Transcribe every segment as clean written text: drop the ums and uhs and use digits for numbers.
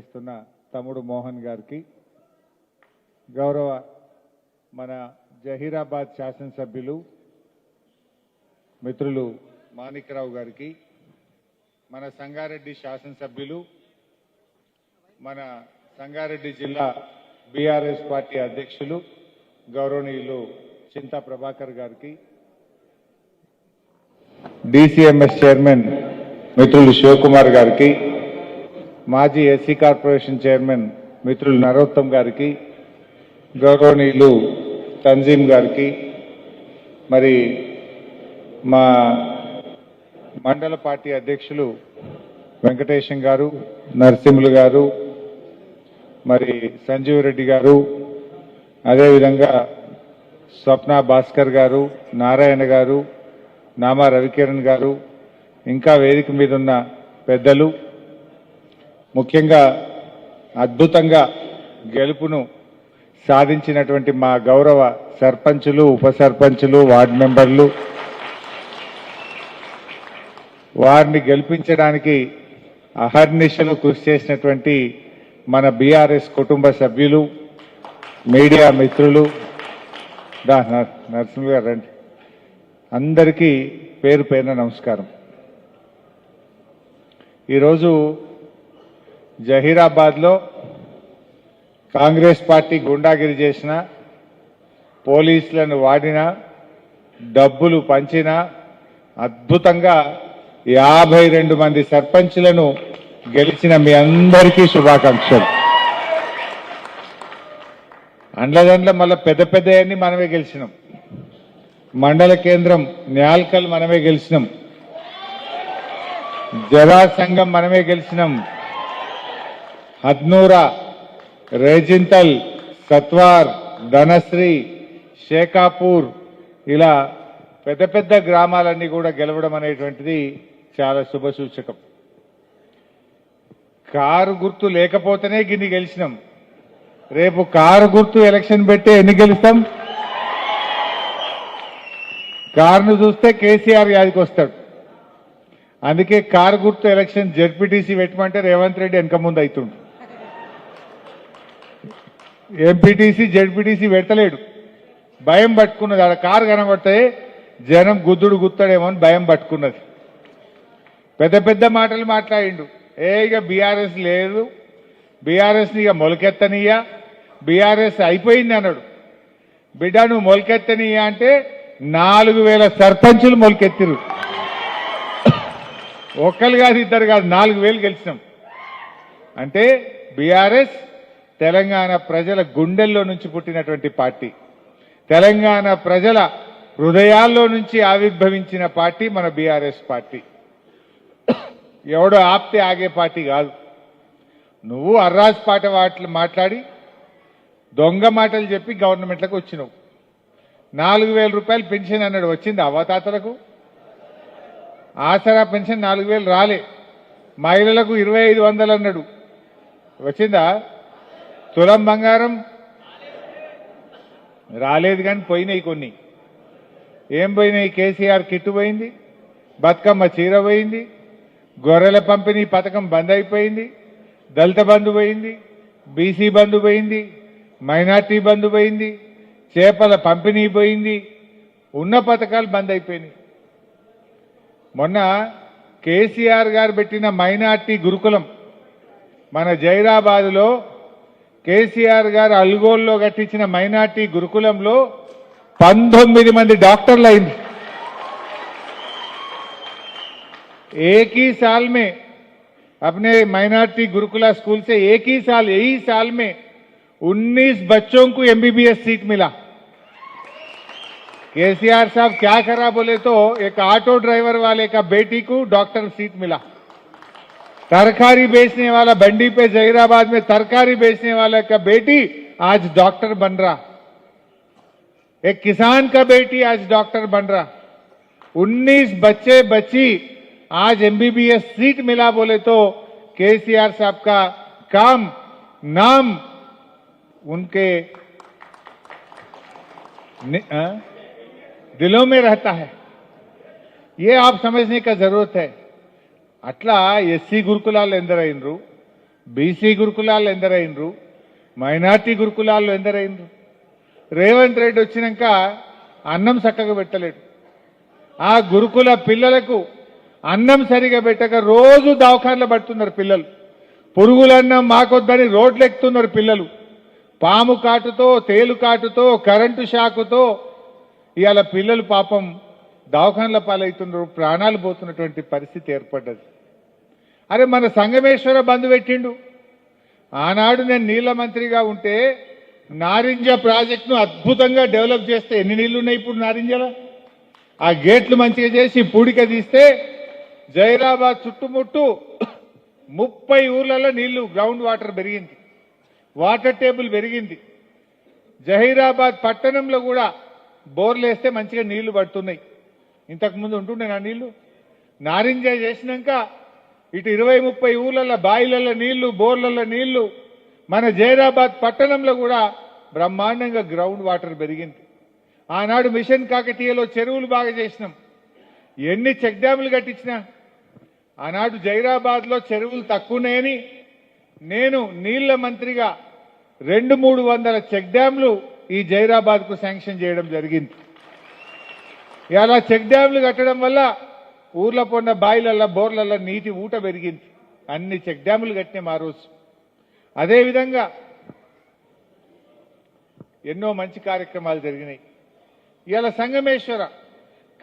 ఇస్తున్న తమ్ముడు మోహన్ గారికి, గౌరవ మన జహీరాబాద్ శాసనసభ్యులు మిత్రులు మాణిక్రావు గారికి, మన సంగారెడ్డి శాసనసభ్యులు మన సంగారెడ్డి జిల్లా బీఆర్ఎస్ పార్టీ అధ్యక్షులు గౌరవనీయులు చింతా ప్రభాకర్ గారికి, డీసీఎంఎస్ చైర్మన్ మిత్రులు శివకుమార్ గారికి, మాజీ ఎస్సీ కార్పొరేషన్ చైర్మన్ మిత్రులు నరోత్తమ్ గారికి, గౌరవనీయులు తంజీమ్ గారికి, మరి మా మండల పార్టీ అధ్యక్షులు వెంకటేశం గారు, నరసింహులు గారు, మరి సంజీవ్ రెడ్డి గారు, అదేవిధంగా స్వప్న భాస్కర్ గారు, నారాయణ గారు, నామా రవికిరణ్ గారు, ఇంకా వేదిక మీద ఉన్న పెద్దలు, ముఖ్యంగా అద్భుతంగా గెలుపును సాధించినటువంటి మా గౌరవ సర్పంచులు, ఉప సర్పంచులు, వార్డు మెంబర్లు, వారిని గెలిపించడానికి అహర్నిశలు కృషి చేసినటువంటి మన బీఆర్ఎస్ కుటుంబ సభ్యులు, మీడియా మిత్రులు, నరసింహ గారు రండి, అందరికీ పేరు పేరున నమస్కారం. ఈరోజు జహీరాబాద్లో కాంగ్రెస్ పార్టీ గుండాగిరి చేసిన, పోలీసులను వాడిన, డబ్బులు పంచిన, అద్భుతంగా 52 మంది సర్పంచ్లను గెలిచిన మీ అందరికీ శుభాకాంక్షలు. అండ్లదండ్ల మళ్ళీ పెద్ద పెద్దయన్ని మనమే గెలిచినాం. మండల కేంద్రం న్యాల్కల్ మనమే గెలిచినాం, జరాసంగం మనమే గెలిచినాం, హద్నూరా, రేజింతల్, సత్వార్, ధనశ్రీ, షేకాపూర్, ఇలా పెద్ద పెద్ద గ్రామాలన్నీ కూడా గెలవడం అనేటువంటిది చాలా శుభసూచకం. కారు గుర్తు లేకపోతేనే గిన్ని గెలిచినాం. రేపు కారు గుర్తు ఎలక్షన్ పెట్టి ఎన్ని గెలుస్తాం? కారును చూస్తే కేసీఆర్ యాదికి వస్తాడు. అందుకే కారు గుర్తు ఎలక్షన్ జెడ్పీటీసీ పెట్టమంటే రేవంత్ రెడ్డి వెనక ముందు అవుతుండు. ఎంపీటీసీ జెడ్పీటీసీ పెట్టలేడు, భయం పట్టుకున్నది. ఆడ కారు కనబడితే జనం గుద్దుడు గుత్తాడేమో అని భయం పట్టుకున్నది. పెద్ద పెద్ద మాటలు మాట్లాడిండు. ఇక బీఆర్ఎస్ లేదు, బీఆర్ఎస్ని ఇక మొలకెత్తనీయా, బీఆర్ఎస్ అయిపోయింది అన్నాడు. బిడ్డ నువ్వు మొలకెత్తనీయా అంటే 4000 సర్పంచులు మొలకెత్తిరు. ఒక్కరు కాదు, ఇద్దరు కాదు, 4000 గెలిచినాం. అంటే బీఆర్ఎస్ తెలంగాణ ప్రజల గుండెల్లో నుంచి పుట్టినటువంటి పార్టీ, తెలంగాణ ప్రజల హృదయాల్లో నుంచి ఆవిర్భవించిన పార్టీ మన బీఆర్ఎస్ పార్టీ. ఎవడో ఆప్తే ఆగే పార్టీ కాదు. నువ్వు అర్రాజ్ పాట మాట్లాడి దొంగ మాటలు చెప్పి గవర్నమెంట్లకు వచ్చినావు. 4000 రూపాయలు పెన్షన్ అన్నాడు, వచ్చింది అవ్వతాతలకు? ఆసరా పెన్షన్ 4000 రాలే. మహిళలకు 2500 అన్నాడు, వచ్చిందా? తులం బంగారం రాలేదు, కానీ పోయినాయి కొన్ని. ఏం పోయినాయి? కేసీఆర్ కిట్టు పోయింది, బతుకమ్మ చీర పోయింది, గొర్రెల పంపిణీ పథకం బంద్ అయిపోయింది, దళిత బంధు పోయింది, బీసీ బంధు పోయింది, మైనార్టీ బంధు పోయింది, చేపల పంపిణీ పోయింది, ఉన్న పథకాలు బంద్ అయిపోయినాయి. మొన్న కేసీఆర్ గారు పెట్టిన మైనార్టీ గురుకులం మన జైరాబాద్లో, కేసీఆర్ గారు అల్గోల్లో కట్టించిన మైనార్టీ గురుకులంలో 19 మంది డాక్టర్లు అయింది. एक ही साल में अपने माइनॉरिटी गुरुकुला स्कूल से एक ही साल, यही साल में 19 बच्चों को एमबीबीएस सीट मिला. केसीआर साहब क्या करा बोले तो एक ऑटो ड्राइवर वाले का बेटी को डॉक्टर सीट मिला. तरकारी बेचने वाला बंडी पे जहीराबाद में तरकारी बेचने वाला का बेटी आज डॉक्टर बन रहा. एक किसान का बेटी आज डॉक्टर बन रहा. 19 बच्चे बच्ची आज एमबीबीएस सीट मिला बोले तो केसीआर साहब का काम, नाम उनके दिलों में रहता है. ये आप समझने का जरूरत है. అట్లా ఎస్సీ గురుకులాలు ఎందరైనరు, బీసీ గురుకులాల్లో ఎందరైనరు, మైనార్టీ గురుకులాల్లో ఎందరైనరు. రేవంత్ రెడ్డి వచ్చినాక అన్నం చక్కగా పెట్టలేడు. ఆ గురుకుల పిల్లలకు అన్నం సరిగా పెట్టక రోజు దవాఖానలో పడుతున్నారు పిల్లలు. పురుగులన్నం మాకొద్దని రోడ్లు ఎక్కుతున్నారు పిల్లలు. పాము కాటుతో, తేలు కాటుతో, కరెంటు షాకుతో ఇవాళ పిల్లలు పాపం దవాఖానల పాలవుతున్నారు, ప్రాణాలు పోతున్నటువంటి పరిస్థితి ఏర్పడ్డది. అరే మన సంగమేశ్వర బంధు పెట్టిండు. ఆనాడు నేను నీళ్ల మంత్రిగా ఉంటే నారింజ ప్రాజెక్టును అద్భుతంగా డెవలప్ చేస్తే ఎన్ని నీళ్లు ఉన్నాయి ఇప్పుడు నారింజలో? ఆ గేట్లు మంచిగా చేసి పూడిక తీస్తే జైరాబాద్ చుట్టుముట్టు 30 ఊర్లలో నీళ్లు గ్రౌండ్ వాటర్ పెరిగింది, వాటర్ టేబుల్ పెరిగింది. జహీరాబాద్ పట్టణంలో కూడా బోర్లు వేస్తే మంచిగా నీళ్లు పడుతున్నాయి. ఇంతకుముందు ఉంటుండే నా నీళ్లు. నారింజ చేసినాక ఇటు 20-30 ఊర్లలో బాయిలలో నీళ్లు, బోర్లలో నీళ్లు. మన జైరాబాద్ పట్టణంలో కూడా బ్రహ్మాండంగా గ్రౌండ్ వాటర్ పెరిగింది. ఆనాడు మిషన్ కాకతీయలో చెరువులు బాగా చేసినాం. ఎన్ని చెక్ డ్యాములు కట్టించినా ఆనాడు జైరాబాద్లో చెరువులు తక్కువన్నాయని నేను నీళ్ల మంత్రిగా 200-300 చెక్ డ్యాములు ఈ జైరాబాద్కు శాంక్షన్ చేయడం జరిగింది. ఇలా చెక్ డ్యాములు కట్టడం వల్ల ఊర్లో పొన్న బాయిలల్లో, బోర్లల్లో నీటి ఊట పెరిగింది. అన్ని చెక్ డ్యాములు కట్టినాం ఆ రోజు. అదేవిధంగా ఎన్నో మంచి కార్యక్రమాలు జరిగినాయి. ఇవాళ సంగమేశ్వర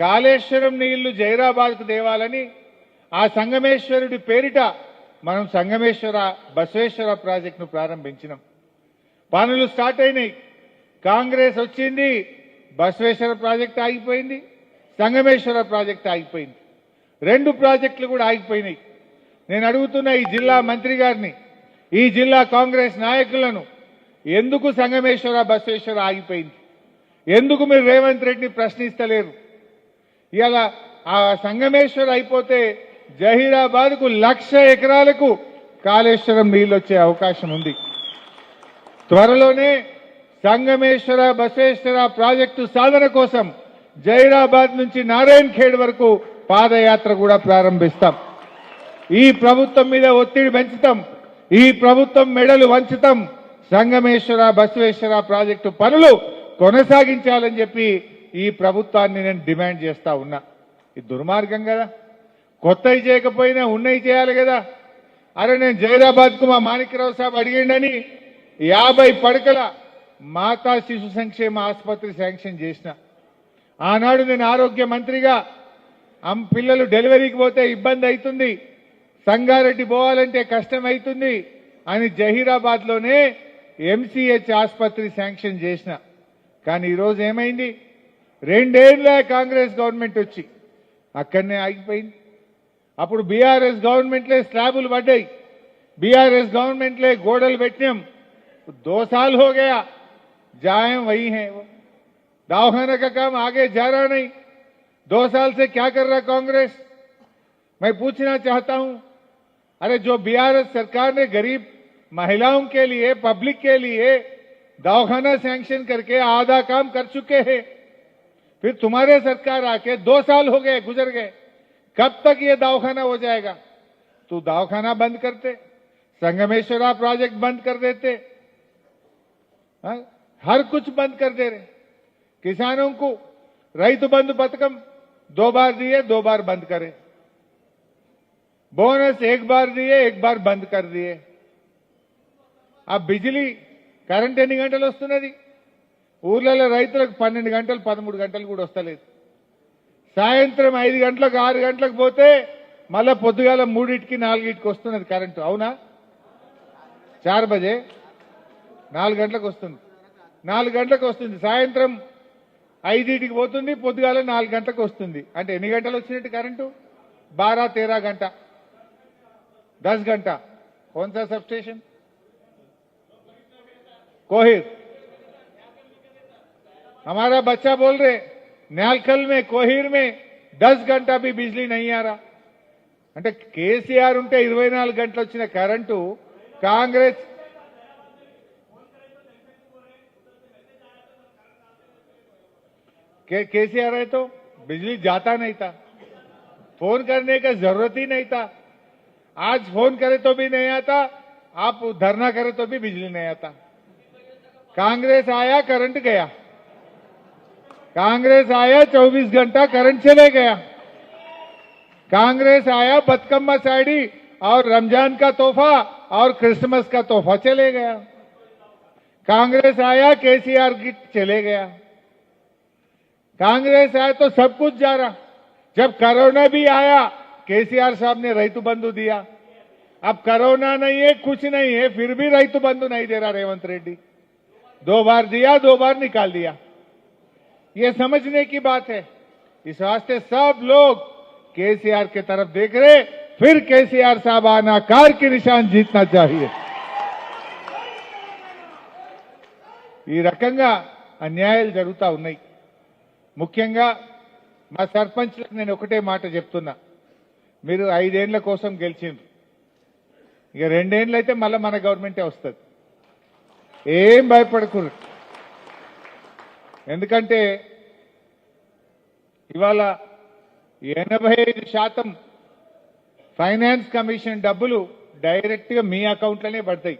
కాళేశ్వరం నీళ్లు జైరాబాద్కు దేవాలని ఆ సంగమేశ్వరుడి పేరిట మనం సంగమేశ్వర బసవేశ్వర ప్రాజెక్టును ప్రారంభించినాం. పనులు స్టార్ట్ అయినాయి. కాంగ్రెస్ వచ్చింది, బసవేశ్వర ప్రాజెక్టు ఆగిపోయింది, సంగమేశ్వర ప్రాజెక్టు ఆగిపోయింది. 2 ప్రాజెక్టులు కూడా ఆగిపోయినాయి. నేను అడుగుతున్న ఈ జిల్లా మంత్రి గారిని, ఈ జిల్లా కాంగ్రెస్ నాయకులను, ఎందుకు సంగమేశ్వర బసవేశ్వర ఆగిపోయింది? ఎందుకు మీరు రేవంత్ రెడ్డిని ప్రశ్నిస్తలేరు? ఇలా ఆ సంగమేశ్వర అయిపోతే జహీరాబాద్కు 1,00,000 ఎకరాలకు కాళేశ్వరం నీళ్ళు వచ్చే అవకాశం ఉంది. త్వరలోనే సంగమేశ్వర బసవేశ్వర ప్రాజెక్టు సాధన కోసం జైరాబాద్ నుంచి నారాయణ్ ఖేడ్ వరకు పాదయాత్ర కూడా ప్రారంభిస్తాం. ఈ ప్రభుత్వం మీద ఒత్తిడి పెంచుతాం, ఈ ప్రభుత్వం మెడలు వంచుతాం. సంగమేశ్వర బసవేశ్వర ప్రాజెక్టు పనులు కొనసాగించాలని చెప్పి ఈ ప్రభుత్వాన్ని నేను డిమాండ్ చేస్తా ఉన్నా. ఇది దుర్మార్గం కదా. కొత్తవి చేయకపోయినా ఉన్నవి చేయాలి కదా. అరే నేను జైరాబాద్కు మా మాణిక్యరావు సాబ్ అడిగిండని 50 పడకల మాతా శిశు సంక్షేమ ఆసుపత్రి శాంక్షన్ చేసిన. ఆనాడు నేను ఆరోగ్య మంత్రిగా పిల్లలు డెలివరీకి పోతే ఇబ్బంది అవుతుంది, సంగారెడ్డి పోవాలంటే కష్టం అవుతుంది అని జహీరాబాద్లోనే ఎంసీహెచ్ ఆసుపత్రి శాంక్షన్ చేసిన. కానీ ఈరోజు ఏమైంది? 2 ఏళ్ల కాంగ్రెస్ గవర్నమెంట్ వచ్చి అక్కడనే ఆగిపోయింది. అప్పుడు బీఆర్ఎస్ గవర్నమెంట్లే స్లాబులు పడ్డాయి, బీఆర్ఎస్ గవర్నమెంట్లే గోడలు పెట్టినాం. 2 साल हो गया, जाए वही है. वो दवाखाना का काम आगे जा रहा नहीं. 2 साल से क्या कर रहा कांग्रेस? मैं पूछना चाहता हूं, अरे जो बीआरएस सरकार ने गरीब महिलाओं के लिए, पब्लिक के लिए दवाखाना सैंक्शन करके आधा काम कर चुके हैं, फिर तुम्हारे सरकार आके 2 साल हो गए, गुजर गए, कब तक ये दवाखाना हो जाएगा? तो दवाखाना बंद करते, संगमेश्वरा प्रोजेक्ट बंद कर देते, हर कुछ बंद कर दे रहे. किसानों को रैतु बंधु पथकम 2 बार दिए, 2 बार बंद करे. बोनस 1 बार दिए, 1 बार बंद कर दिए. अब बिजली కరెంట్ ఎన్ని గంటలు వస్తున్నది? ఊర్లలో రైతులకు 12 గంటలు, 13 గంటలు కూడా వస్తలేదు. సాయంత్రం 5 గంటలకు, 6 గంటలకు పోతే మళ్ళా పొద్దుగాల 3కి 4కి వస్తున్నది కరెంటు. అవునా? 4 బజే 4 గంటలకు వస్తుంది, 4 గంటలకు వస్తుంది. సాయంత్రం 5కి పోతుంది, పొద్దుగాల 4 గంటలకు వస్తుంది. అంటే ఎన్ని గంటలు వచ్చినట్టు కరెంటు? 12-13 घंटा, 10 घंटा. कौन सा सब स्टेशन? कोहिर. हमारा बच्चा बोल रहे न्यालकल में, कोहिर में 10 घंटा भी बिजली नहीं आ रहा. అంటే కేసీఆర్ ఉంటే 24 గంటలు వచ్చిన కరెంటు కాంగ్రెస్ केसीआर है तो बिजली जाता नहीं था, फोन करने का जरूरत ही नहीं था. आज फोन करे तो भी नहीं आता, आप धरना करे तो भी बिजली नहीं आता। कांग्रेस आया करंट गया, कांग्रेस आया 24 घंटा करंट चले गया, कांग्रेस आया बतकम्मा साड़ी और रमजान का तोहफा और क्रिसमस का तोहफा चले गया, कांग्रेस आया केसीआर गिफ्ट चले गया, कांग्रेस आया तो सब कुछ जा रहा। जब कोरोना भी आया केसीआर साहब ने रैतु बंधु दिया, अब कोरोना नहीं है कुछ नहीं है फिर भी रैतु बंधु नहीं दे रहा रेवंत रेड्डी। 2 बार दिया 2 बार निकाल दिया। ये समझने की बात है। इस वास्ते सब लोग केसीआर की तरफ देख रहे, फिर केसीआर साहब आना कार की निशान जीतना चाहिए। ఈ రకంగా అన్యాయాలు జరుగుతా ఉన్నాయి। ముఖ్యంగా మా సర్పంచ్లకు నేను ఒకటే మాట చెప్తున్నా, మీరు 5 ఏళ్ల కోసం గెలిచిండ్రు, ఇక 2 ఏళ్ళు అయితే మళ్ళీ మన గవర్నమెంటే వస్తుంది, ఏం భయపడకూడదు। ఎందుకంటే ఇవాళ 85% ఫైనాన్స్ కమిషన్ డబ్బులు డైరెక్ట్ గా మీ అకౌంట్లోనే పడతాయి।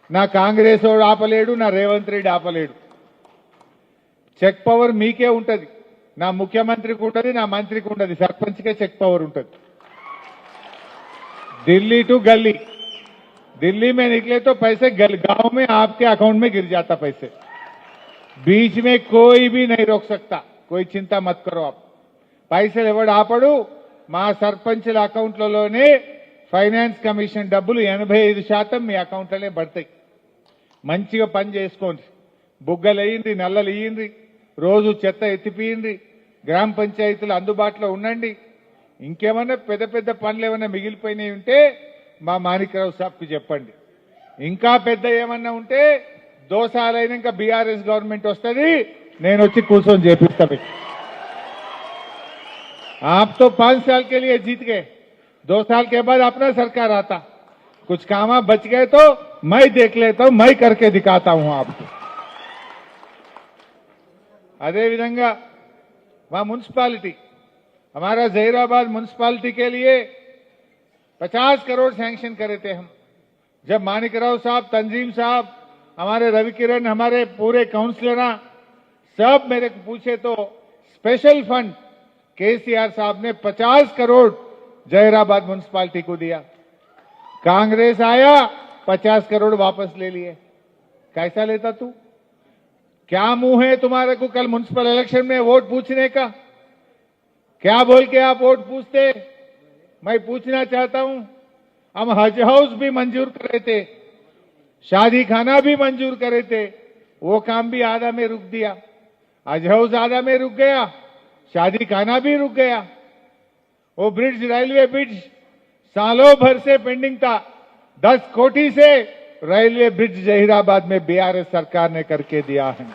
నా కాంగ్రెస్ వాడు ఆపలేడు, నా రేవంత్ రెడ్డి ఆపలేడు। చెక్ పవర్ మీకే ఉంటది, నా ముఖ్యమంత్రికి ఉంటది, నా మంత్రికి ఉంటది, సర్పంచ్కే చెక్ పవర్ ఉంటది। दिल्ली टू गली, दिल्ली में निकले तो पैसे गांव में आपके अकाउंट में गिर जाता पैसे, बीच में कोई भी नहीं रोक सकता। कोई चिंता मत करो आप। పైసలు ఎవడు ఆపడు, మా సర్పంచ్ల అకౌంట్లలోనే ఫైనాన్స్ కమిషన్ డబ్బులు 85% మీ అకౌంట్లనే పడతాయి। మంచిగా పని చేసుకోండి, బుగ్గలు వేయండి, నల్లలు వేయండి, రోజు చెత్త ఎత్తిపియండి, గ్రామ పంచాయతీలు అందుబాటులో ఉండండి। ఇంకేమన్నా పెద్ద పెద్ద పనులు ఏమన్నా మిగిలిపోయినాయి ఉంటే మా మాణిక్రావు సాబ్కి చెప్పండి। ఇంకా పెద్ద ఏమన్నా ఉంటే 2 సార్లైనాక బీఆర్ఎస్ గవర్నమెంట్ వస్తుంది, నేను వచ్చి కూర్చొని చేపిస్తా। आप तो 5 साल के लिए जीत गए, 2 साल के बाद अपना सरकार आता, कुछ काम बच गए तो मैं देख लेता हूं, मैं करके दिखाता हूं आपको। अदे विधंगा वहां म्युनिसिपालिटी, हमारा जहीराबाद म्युनिसिपालिटी के लिए 50 करोड़ सैंक्शन करे थे हम। जब माणिकराव साहब, तंजीम साहब, हमारे रवि किरण, हमारे पूरे काउंसिलर सब मेरे को पूछे तो स्पेशल फंड केसीआर साहब ने 50 करोड़ जहीराबाद म्युनिसिपालिटी को दिया। कांग्रेस आया 50 करोड़ वापस ले लिए। कैसा लेता तू? क्या मुंह है तुम्हारे को कल म्युनिसिपल इलेक्शन में वोट पूछने का? क्या बोल के आप वोट पूछते? मैं पूछना चाहता हूं, हम हज हाउस भी मंजूर करे थे, शादी खाना भी मंजूर करे थे, वो काम भी आधा में रुक दिया। हज हाउस आधा में रुक गया, शादी खाना भी रुक गया। वो ब्रिज, रेलवे ब्रिज सालों भर से पेंडिंग था, 10 कोटी से रेलवे ब्रिज जहीराबाद में बीआरएस सरकार ने करके दिया है।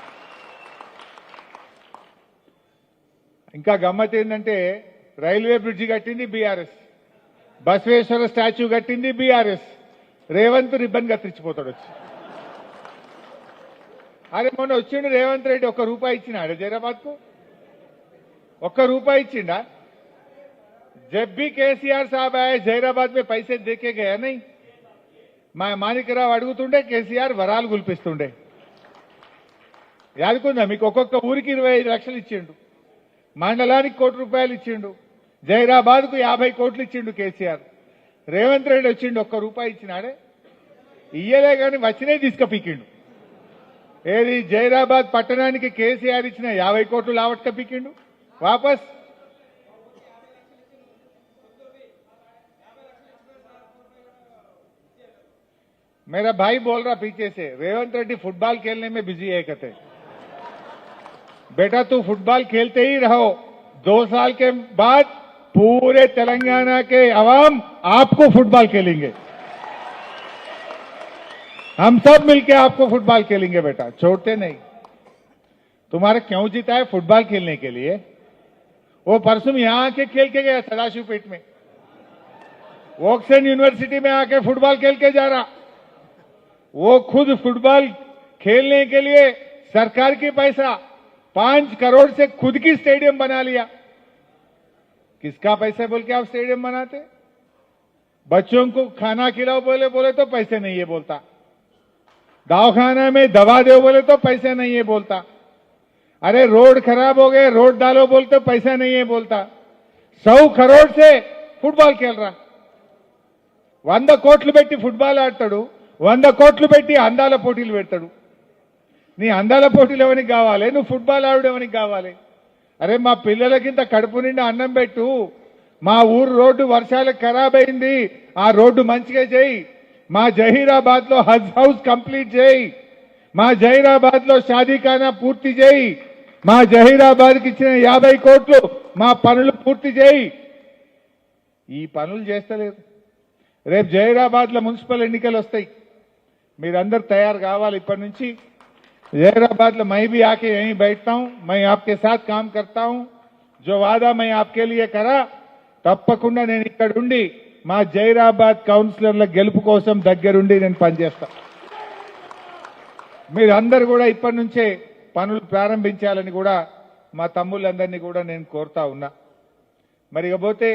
ఇంకా గమ్మత్ ఏంటంటే రైల్వే బ్రిడ్జి కట్టింది బీఆర్ఎస్, బసవేశ్వర స్టాచ్యూ కట్టింది బీఆర్ఎస్, రేవంత్ రిబ్బన్ కత్తిరించిపోతాడు వచ్చి। అరే మొన్న వచ్చిండు రేవంత్ రెడ్డి, 1 రూపాయి ఇచ్చినాడు జైరాబాద్ కు? 1 రూపాయి ఇచ్చిండా? जब भी केसीआर साहब आए जहीराबाद में पैसे देके गया नहीं। మాణిక్యరావు అడుగుతుండే కేసీఆర్ వరాలు గుల్పిస్తుండే। యాదుకుందా మీకు? ఒక్కొక్క ఊరికి 25 లక్షలు ఇచ్చిండు, మండలానికి 1 కోటి రూపాయలు ఇచ్చిండు, జహీరాబాద్ కు 50 కోట్లు ఇచ్చిండు కేసీఆర్। రేవంత్ రెడ్డి వచ్చిండు, 1 రూపాయి ఇచ్చినాడే? ఇయ్యలే కానీ వచ్చినే తీసుకపోయిండు। ఏది జహీరాబాద్ పట్టణానికి కేసీఆర్ ఇచ్చిన 50 కోట్లు లావట్క పీకిండు వాపస్। मेरा भाई बोल रहा पीछे से, रेवंत रेड्डी फुटबॉल खेलने में बिजी है कहते। बेटा तू फुटबॉल खेलते ही रहो, 2 साल के बाद पूरे तेलंगाना के अवाम आपको फुटबॉल खेलेंगे, हम सब मिलके आपको फुटबॉल खेलेंगे बेटा, छोड़ते नहीं। तुम्हारा क्यों जीता है? फुटबॉल खेलने के लिए। वो परसों यहां आके खेल के गया सदाशिवपेट में, वॉक्सन यूनिवर्सिटी में आके फुटबॉल खेल के जा रहा। वो खुद फुटबॉल खेलने के लिए सरकार की पैसा 5 करोड़ से खुद की स्टेडियम बना लिया। किसका पैसा बोल के आप स्टेडियम बनाते? बच्चों को खाना खिलाओ बोले तो पैसे नहीं है बोलता, दवाखाना में दवा दो बोले तो पैसे नहीं है बोलता, अरे रोड खराब हो गए रोड डालो बोलते पैसा नहीं है बोलता। 100 करोड़ से फुटबॉल खेल रहा, 100 కోట్లు పెట్టి ఫుట్బాల్ ఆడతాడు, 100 కోట్లు పెట్టి అందాల పోటీలు పెడతాడు। నీ అందాల పోటీలు ఎవరికి కావాలి, నువ్వు ఫుట్బాల్ ఆడడం ఎవరికి కావాలి? అరే మా పిల్లలకింత కడుపు నిండా అన్నం పెట్టు, మా ఊరు రోడ్డు వర్షాలకు ఖరాబ్ అయింది, ఆ రోడ్డు మంచిగా చేయి, మా జహీరాబాద్ లో హజ్ హౌస్ కంప్లీట్ చేయి, మా జహీరాబాద్ లో షాదీఖానా పూర్తి చేయి, మా జహీరాబాద్ కి ఇచ్చిన 50 కోట్లు మా పనులు పూర్తి చేయి। ఈ పనులు చేస్తలేదు। రేపు జహీరాబాద్ లో మున్సిపల్ ఎన్నికలు వస్తాయి, మీరందరూ తయారు కావాలి ఇప్పటి నుంచి। जहीराबाद में मैं भी आके यहीं बैठता हूं, मैं आपके साथ काम करता हूं, जो वादा मैं आपके लिए करा తప్పకుండా నేను ఇక్కడ ఉండి మా జహీరాబాద్ కౌన్సిలర్ల గెలుపు కోసం దగ్గరుండి నేను పనిచేస్తా। మీరందరూ కూడా ఇప్పటి నుంచే పనులు ప్రారంభించాలని కూడా మా తమ్ముళ్ళందరినీ కూడా నేను కోరుతా ఉన్నా। మరి ఇకపోతే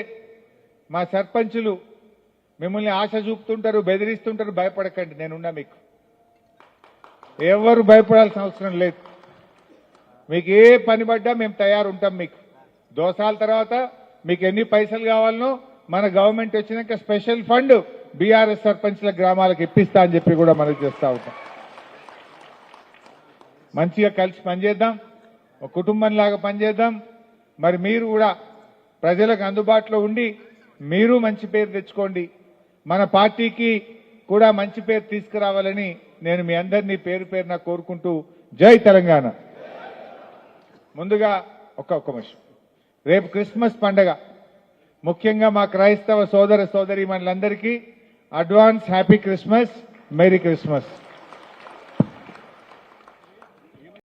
మా సర్పంచులు మిమ్మల్ని ఆశ చూపుతుంటారు, బెదిరిస్తుంటారు, భయపడకండి, నేనున్నా మీకు, ఎవరు భయపడాల్సిన అవసరం లేదు। మీకు ఏ పని పడ్డా మేము తయారు ఉంటాం। మీకు 2 సార్ల తర్వాత మీకు ఎన్ని పైసలు కావాలనో మన గవర్నమెంట్ వచ్చినాక స్పెషల్ ఫండ్ బీఆర్ఎస్ సర్పంచ్ల గ్రామాలకు ఇప్పిస్తా అని చెప్పి కూడా మనం చేస్తా ఉంటాం। మంచిగా కలిసి పనిచేద్దాం, ఒక కుటుంబంలాగా పనిచేద్దాం। మరి మీరు కూడా ప్రజలకు అందుబాటులో ఉండి మీరు మంచి పేరు తెచ్చుకోండి, మన పార్టీకి కూడా మంచి పేరు తీసుకురావాలని నేను మీ అందరినీ పేరు పేరున కోరుకుంటూ జై తెలంగాణ। ముందుగా ఒక్క విషయం, రేపు క్రిస్మస్ పండగ, ముఖ్యంగా మా క్రైస్తవ సోదర సోదరీమణులందరికీ advance happy Christmas, merry Christmas.